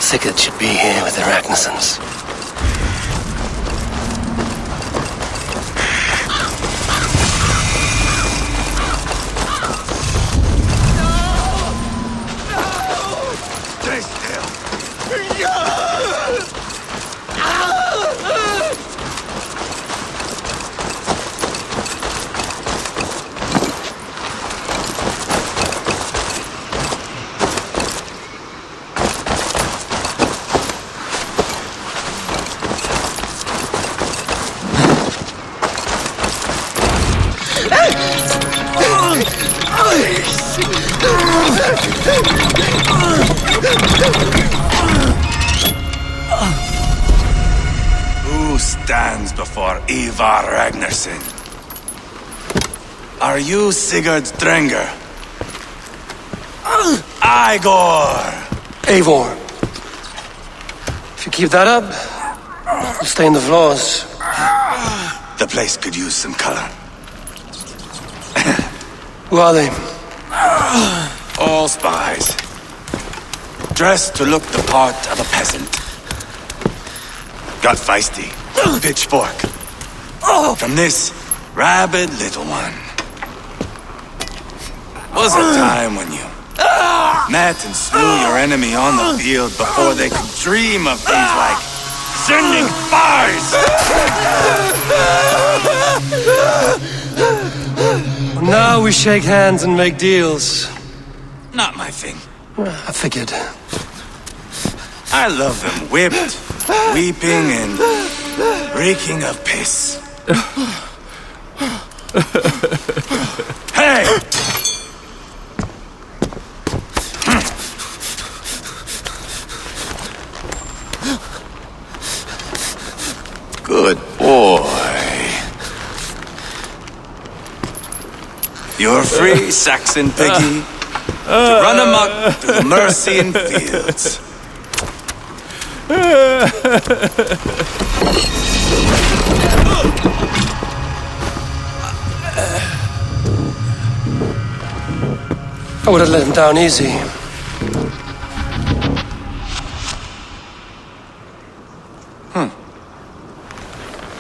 Sigurd should be here with the Ragnarsons. Who stands before Eivor Ragnarsson? Are you Sigurd's Drenger? Eivor! Eivor. If you keep that up, you'll stay in the floors. The place could use some color. Who are they? All spies. Dressed to look the part of a peasant. Got feisty. Pitchfork. From this rabid little one. Was a time when you met and slew your enemy on the field before they could dream of things like sending spies! Now we shake hands and make deals. Not my thing. I figured. I love them whipped, weeping, and reeking of piss. Hey! Good boy. You're free, Saxon piggy, to run amok through the Mercian fields. I would have let him down easy.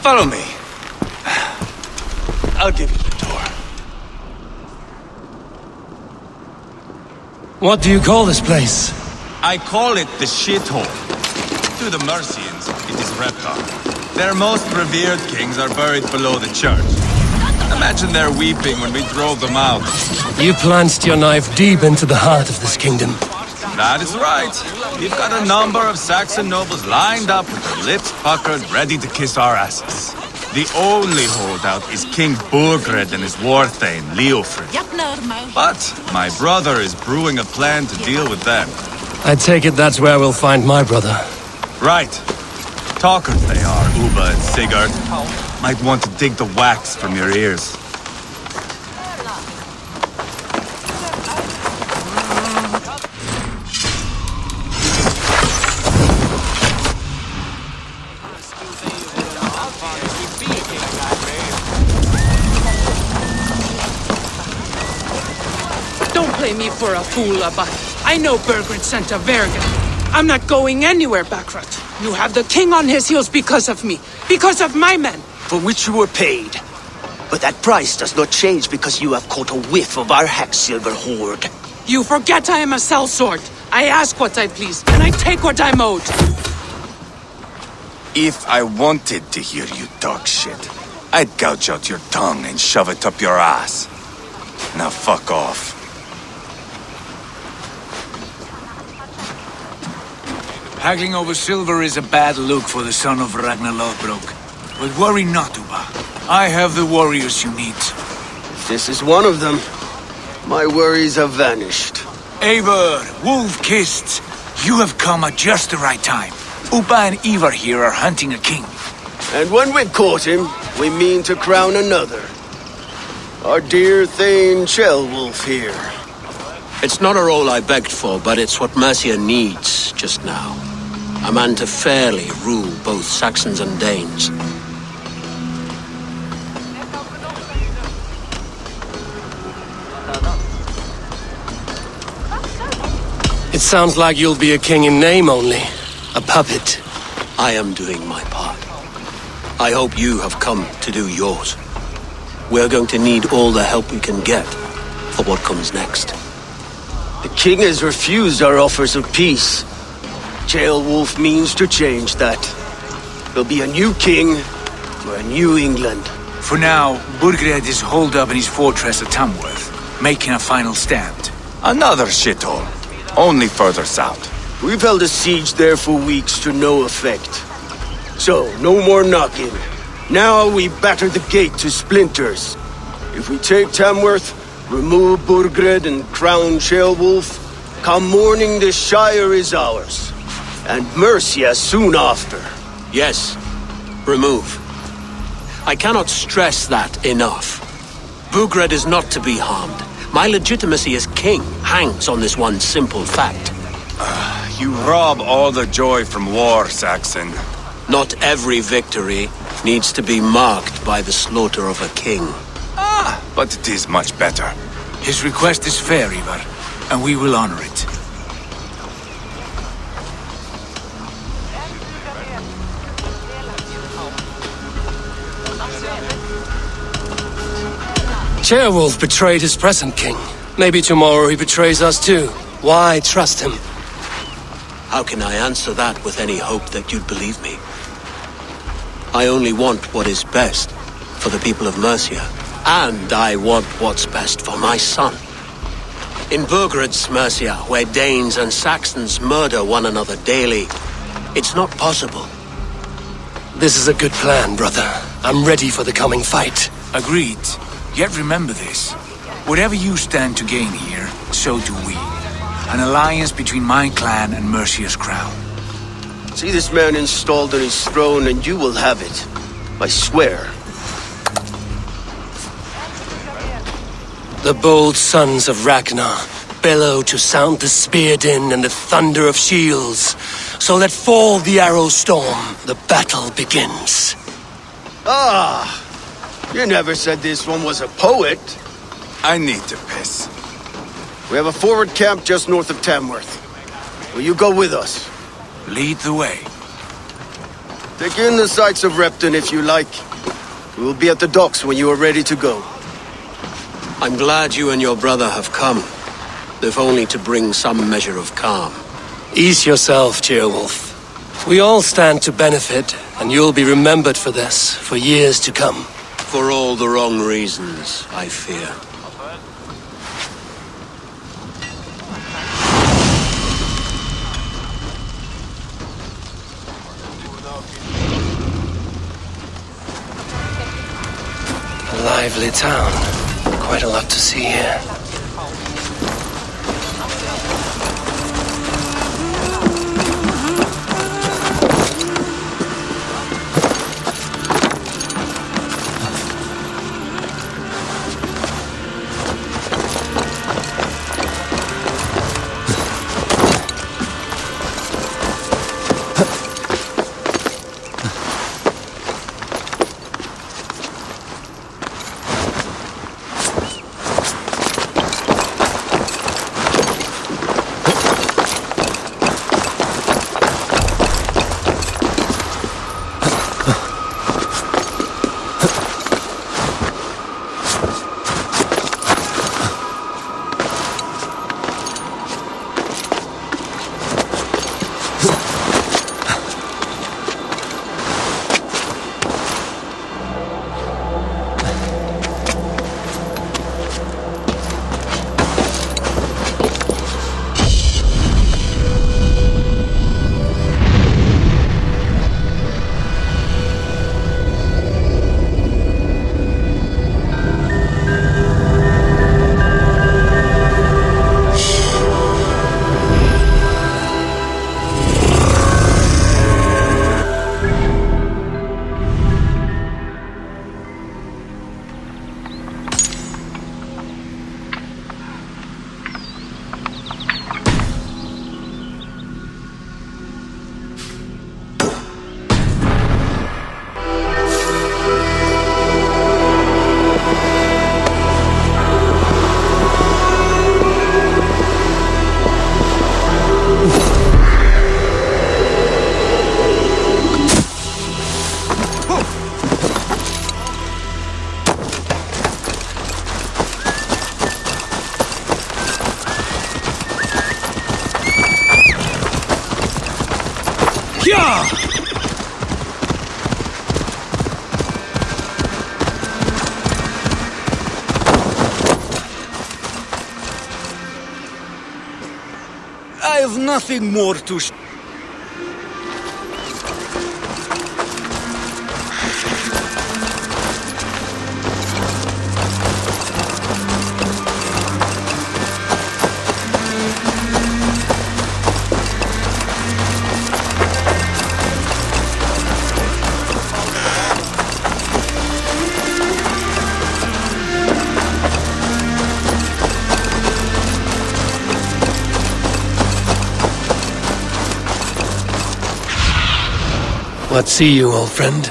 Follow me. I'll give you the door. What do you call this place? I call it the shithole. To the Mercians, it is Reptar. Their most revered kings are buried below the church. Imagine their weeping when we drove them out. You plunged your knife deep into the heart of this kingdom. That is right. We've got a number of Saxon nobles lined up with their lips puckered, ready to kiss our asses. The only holdout is King Burgred and his war thane, Leofrid. But my brother is brewing a plan to deal with them. I take it that's where we'll find my brother. Right. Talkers they are, Uba and Sigurd. Might want to dig the wax from your ears. Don't play me for a fool, Abba. I know Burgred sent a Vergen. I'm not going anywhere, Backrot. You have the king on his heels because of me. Because of my men. For which you were paid. But that price does not change because you have caught a whiff of our Hacksilver hoard. You forget I am a sellsword. I ask what I please, and I take what I'm owed. If I wanted to hear you talk shit, I'd gouge out your tongue and shove it up your ass. Now fuck off. Haggling over silver is a bad look for the son of Ragnar Lothbrok. But worry not, Uba. I have the warriors you need. This is one of them. My worries have vanished. Eivor, wolf-kissed, you have come at just the right time. Uba and Eivor here are hunting a king. And when we've caught him, we mean to crown another. Our dear Thane Shellwolf here. It's not a role I begged for, but it's what Mercia needs just now. A man to fairly rule both Saxons and Danes. It sounds like you'll be a king in name only. A puppet. I am doing my part. I hope you have come to do yours. We're going to need all the help we can get for what comes next. The king has refused our offers of peace. Ceolwulf means to change that. There'll be a new king for a new England. For now, Burgred is holed up in his fortress at Tamworth, making a final stand. Another shithole. Only further south. We've held a siege there for weeks to no effect. So, no more knocking. Now we batter the gate to splinters. If we take Tamworth, remove Burgred and crown Ceolwulf, come morning the Shire is ours. And Mercia soon after. Yes, remove. I cannot stress that enough. Burgred is not to be harmed. My legitimacy as king hangs on this one simple fact. You rob all the joy from war, Saxon. Not every victory needs to be marked by the slaughter of a king. But it is much better. His request is fair, Eivor, and we will honor it. Ceolwulf betrayed his present king. Maybe tomorrow he betrays us too. Why trust him? How can I answer that with any hope that you'd believe me? I only want what is best for the people of Mercia. And I want what's best for my son. In Burgred's Mercia, where Danes and Saxons murder one another daily, it's not possible. This is a good plan, brother. I'm ready for the coming fight. Agreed. Yet remember this. Whatever you stand to gain here, so do we. An alliance between my clan and Mercia's crown. See this man installed on his throne and you will have it. I swear. The bold sons of Ragnar bellow to sound the spear din and the thunder of shields. So let fall the arrow storm. The battle begins. Ah! You never said this one was a poet. I need to piss. We have a forward camp just north of Tamworth. Will you go with us? Lead the way. Take in the sights of Repton if you like. We will be at the docks when you are ready to go. I'm glad you and your brother have come, if only to bring some measure of calm. Ease yourself, Ceolwulf. We all stand to benefit, and you'll be remembered for this, for years to come. For all the wrong reasons, I fear. A lively town. Quite a lot to see here. have nothing more to say. What see you, old friend?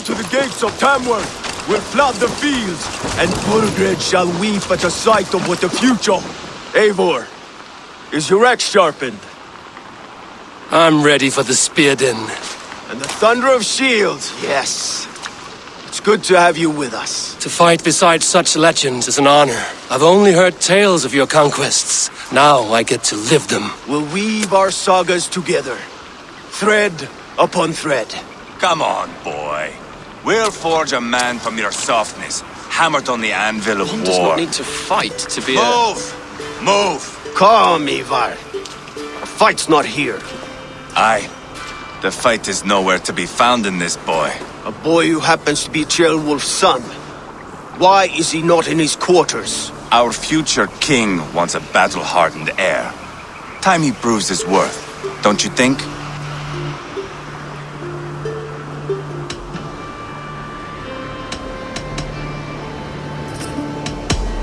To the gates of Tamworth, we'll flood the fields, and Burgred shall weep at the sight of what the future. Eivor, is your axe sharpened? I'm ready for the spear din. And the thunder of shields, yes. It's good to have you with us. To fight beside such legends is an honor. I've only heard tales of your conquests. Now I get to live them. We'll weave our sagas together, thread upon thread. Come on, boy. We'll forge a man from your softness, hammered on the anvil of One war. does not need to fight to be Move! Move! Come, Eivor. The fight's not here. Aye. The fight is nowhere to be found in this boy. A boy who happens to be Ceolwulf's son. Why is he not in his quarters? Our future king wants a battle-hardened heir. Time he proves his worth, don't you think?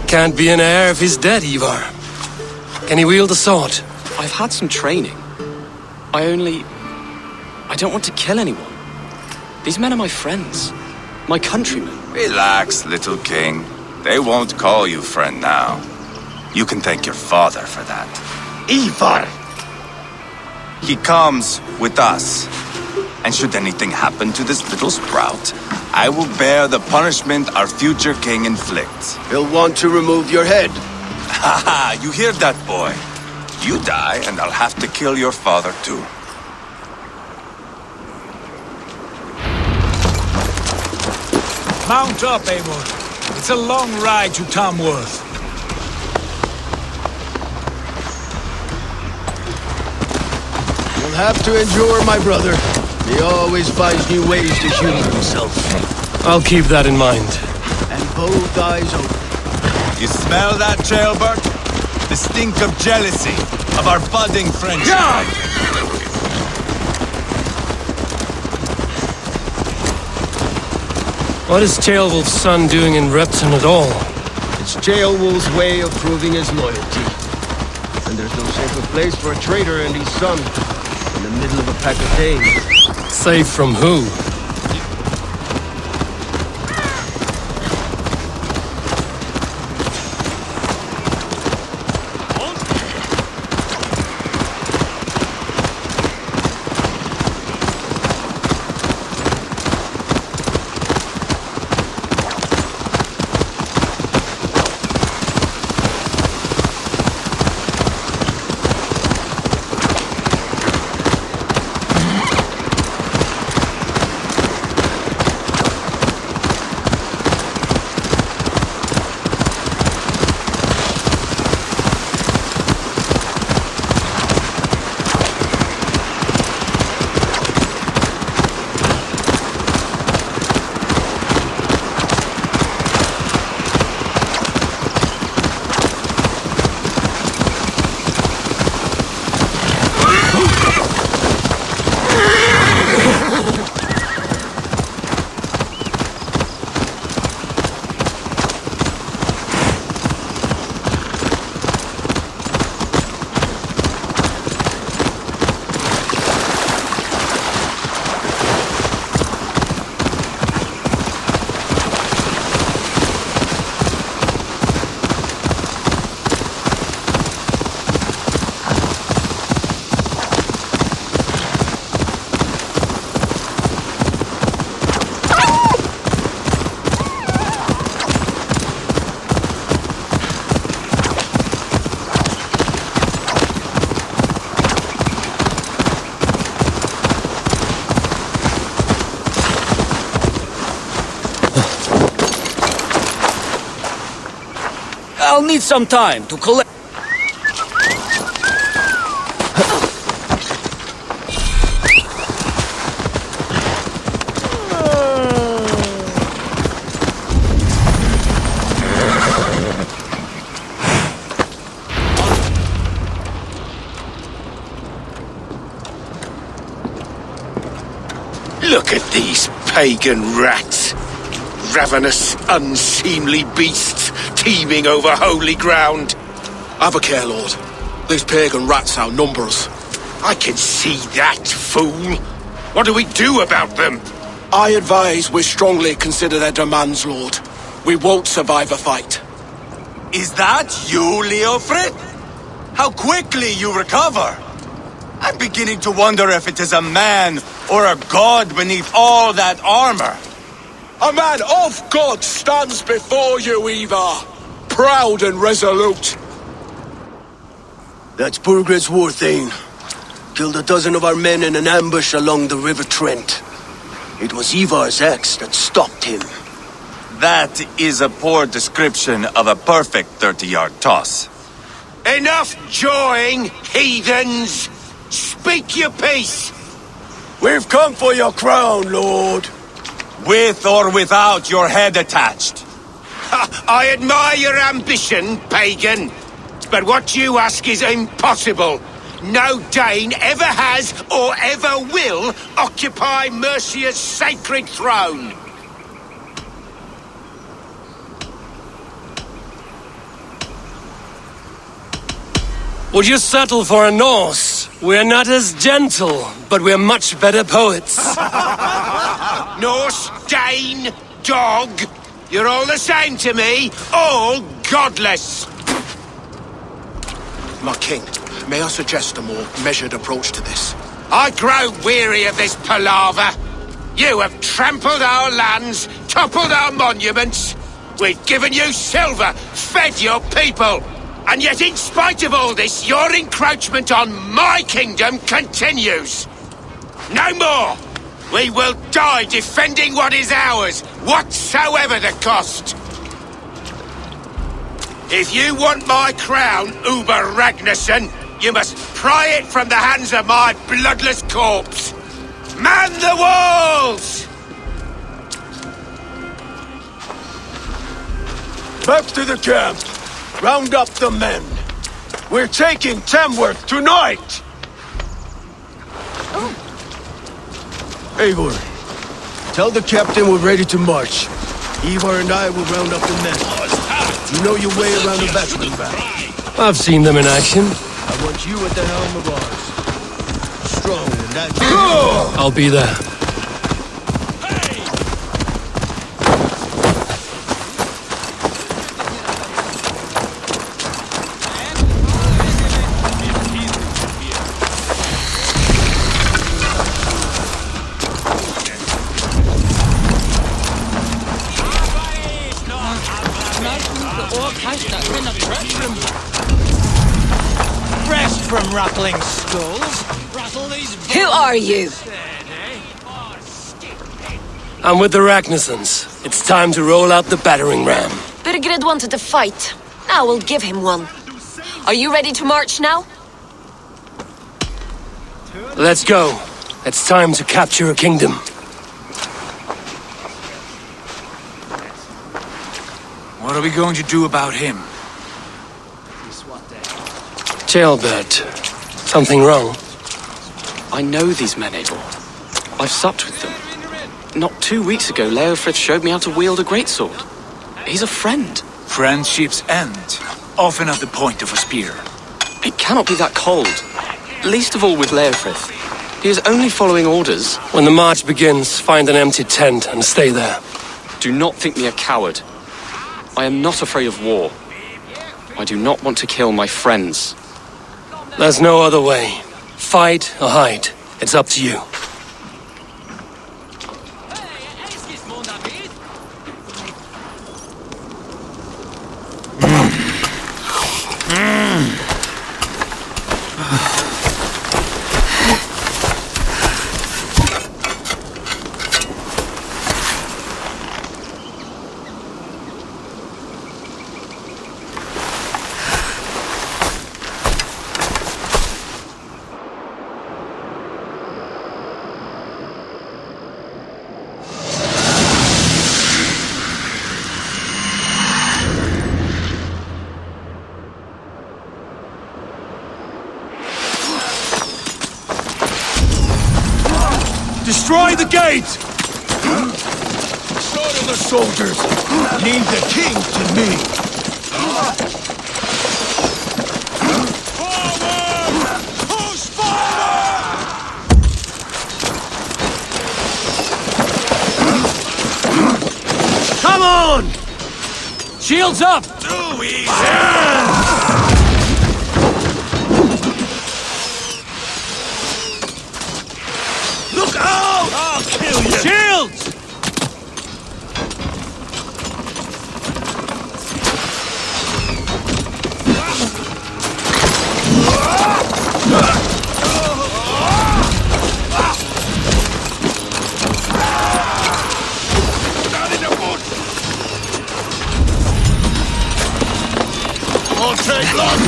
Can't be an heir if he's dead, Eivor. Can he wield a sword? I've had some training. I don't want to kill anyone. These men are my friends. My countrymen. Relax, little king. They won't call you friend now. You can thank your father for that. Eivor! He comes with us. And should anything happen to this little sprout, I will bear the punishment our future king inflicts. He'll want to remove your head. Haha, you hear that, boy? You die, and I'll have to kill your father, too. Mount up, Eivor. It's a long ride to Tamworth. You'll have to endure, my brother. He always finds new ways to humor himself. I'll keep that in mind. And both eyes open. You smell that, Jailbird? The stink of jealousy of our budding friendship. What is Ceolwulf's son doing in Repton at all? It's Ceolwulf's way of proving his loyalty. And there's no safer place for a traitor and his son in the middle of a pack of Danes. Safe from who? I'll need some time to collect. Look at these pagan rats. Ravenous, unseemly beasts teeming over holy ground. Have a care, Lord. These pagan rats outnumber us. I can see that, fool. What do we do about them? I advise we strongly consider their demands, Lord. We won't survive a fight. Is that you, Leofrid? How quickly you recover! I'm beginning to wonder if it is a man or a god beneath all that armor. A man of God stands before you, Eivor. Proud and resolute. That's Burgred's Warthane. Killed a dozen of our men in an ambush along the River Trent. It was Eivor's axe that stopped him. That is a poor description of a perfect 30-yard toss. Enough jawing, heathens! Speak your piece! We've come for your crown, Lord. With or without your head attached. I admire your ambition, pagan. But what you ask is impossible. No Dane ever has or ever will occupy Mercia's sacred throne. Would you settle for a Norse? We're not as gentle, but we're much better poets. Norse, Dane, dog. You're all the same to me. All godless. My king, may I suggest a more measured approach to this? I grow weary of this palaver. You have trampled our lands, toppled our monuments. We've given you silver, fed your people. And yet, in spite of all this, your encroachment on my kingdom continues. No more! We will die defending what is ours, whatsoever the cost. If you want my crown, Uber Ragnarsson, you must pry it from the hands of my bloodless corpse. Man the walls! Back to the camp. Round up the men. We're taking Tamworth tonight! Eivor, tell the captain we're ready to march. Eivor and I will round up the men. You know your way around a battering ram. I've seen them in action. I want you at the helm of ours. Strong and that. I'll be there. Rest from rattling skulls. Rattle these. Who are you? I'm with the Ragnarsons. It's time to roll out the battering ram. Birgred wanted to fight. Now we'll give him one. Are you ready to march now? Let's go. It's time to capture a kingdom. What are we going to do about him? Jailbird. Something wrong? I know these men, Eivor. I've supped with them. Not 2 weeks ago, Leofrith showed me how to wield a greatsword. He's a friend. Friendships end, often at the point of a spear. It cannot be that cold. Least of all with Leofrith. He is only following orders. When the march begins, find an empty tent and stay there. Do not think me a coward. I am not afraid of war. I do not want to kill my friends. There's no other way. Fight or hide. It's up to you. Destroy the gate! So do the soldiers. Leave the king to me. Forward! Push forward! Come on! Shields up! Too easy! Look out! I'll kill you! Shields! Down in the bush! Won't take long!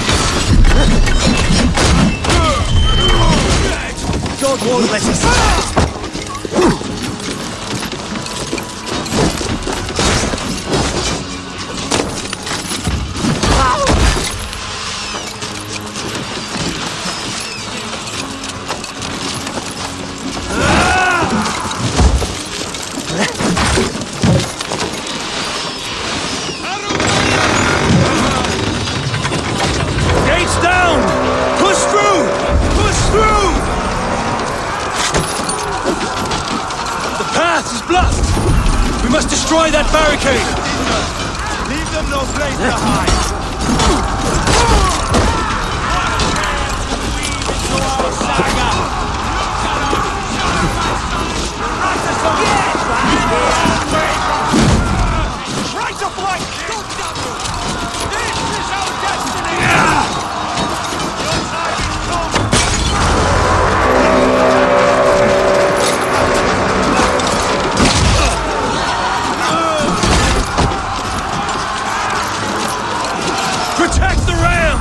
God won't let us. Gates down! Push through! Push through! The path is blocked! We must destroy that barricade! Leave them no place to hide! Try to flank! This is our destiny! Protect the ram!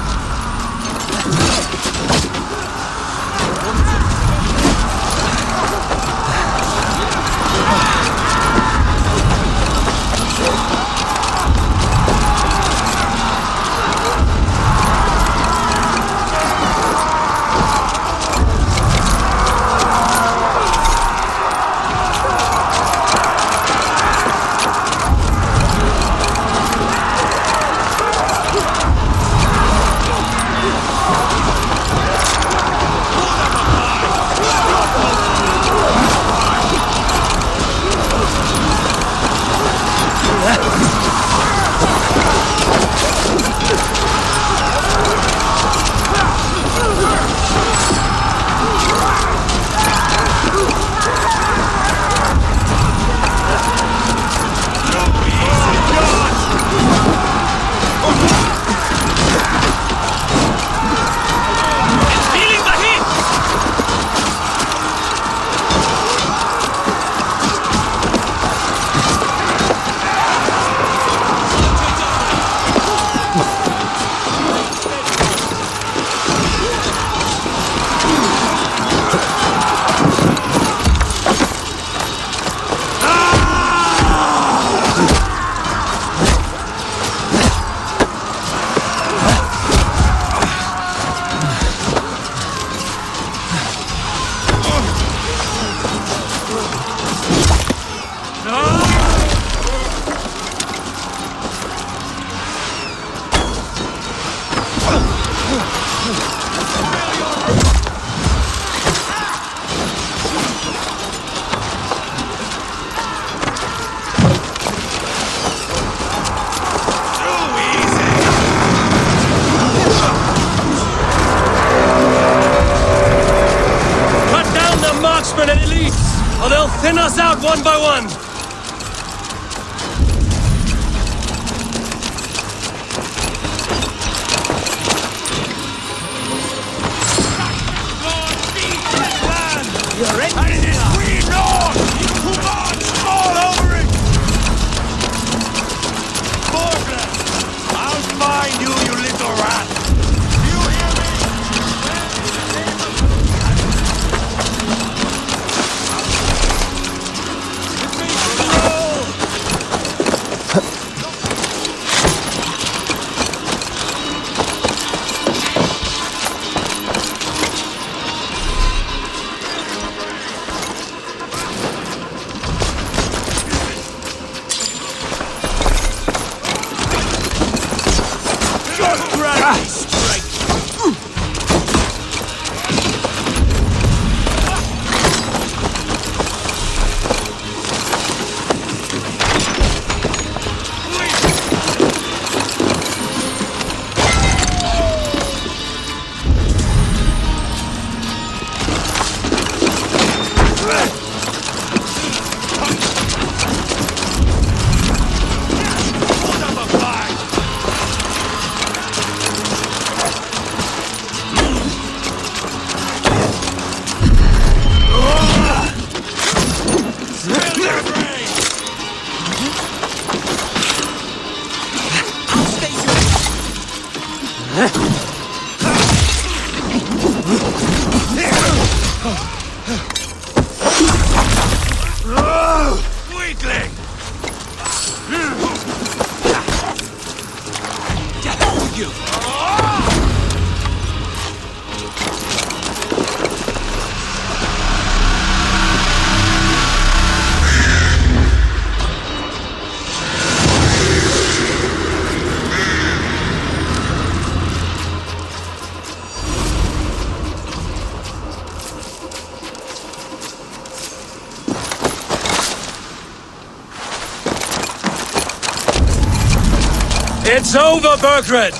It's over, Burgred!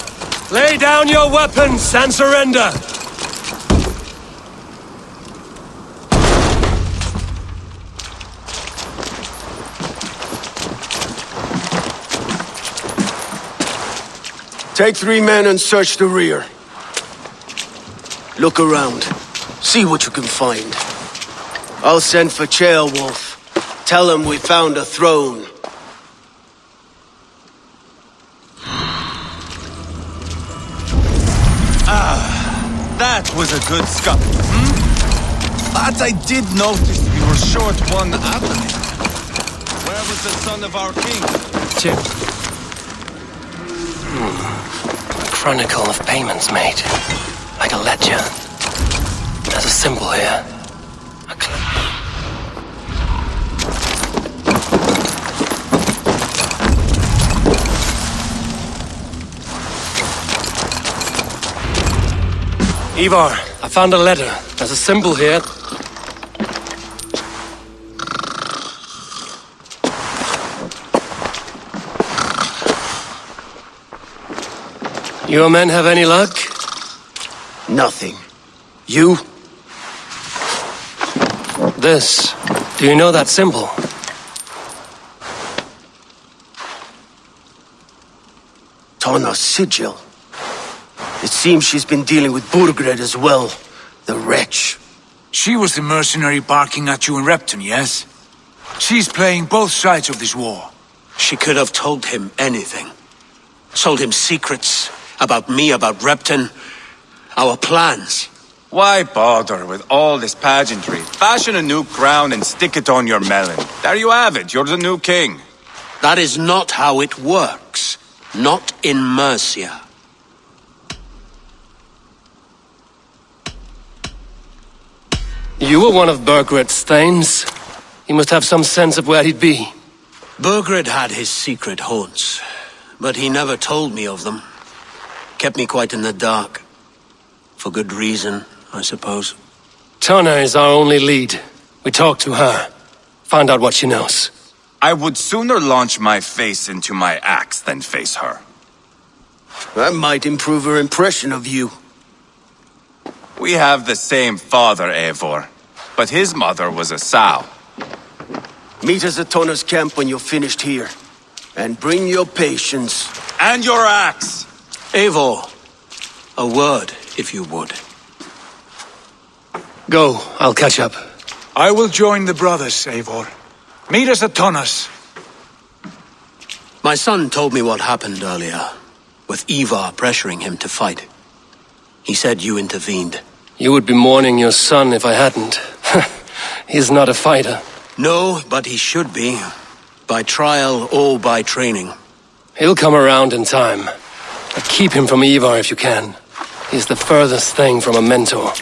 Lay down your weapons and surrender! Take 3 men and search the rear. Look around. See what you can find. I'll send for Ceolwulf. Tell him we found a throne. That was a good scuff. But I did notice we were short one admin. Where was the son of our king? A chronicle of payments made. Like a ledger. There's a symbol here. Eivor, I found a letter. There's a symbol here. Your men have any luck? Nothing. You? This. Do you know that symbol? Tana's sigil. It seems she's been dealing with Burgred as well. The wretch. She was the mercenary barking at you in Repton, yes? She's playing both sides of this war. She could have told him anything. Told him secrets about me, about Repton, our plans. Why bother with all this pageantry? Fashion a new crown and stick it on your melon. There you have it, you're the new king. That is not how it works. Not in Mercia. You were one of Burgred's thanes. He must have some sense of where he'd be. Burgred had his secret haunts, but he never told me of them. Kept me quite in the dark. For good reason, I suppose. Tana is our only lead. We talk to her. Find out what she knows. I would sooner launch my face into my axe than face her. That might improve her impression of you. We have the same father, Eivor, but his mother was a sow. Meet us at Tana's camp when you're finished here. And bring your patience. And your axe! Eivor, a word, if you would. Go, I'll catch up. I will join the brothers, Eivor. Meet us at Tana's. My son told me what happened earlier, with Eivor pressuring him to fight. He said you intervened. You would be mourning your son if I hadn't. He's not a fighter. No, but he should be. By trial or by training. He'll come around in time. But keep him from Eivor if you can. He's the furthest thing from a mentor.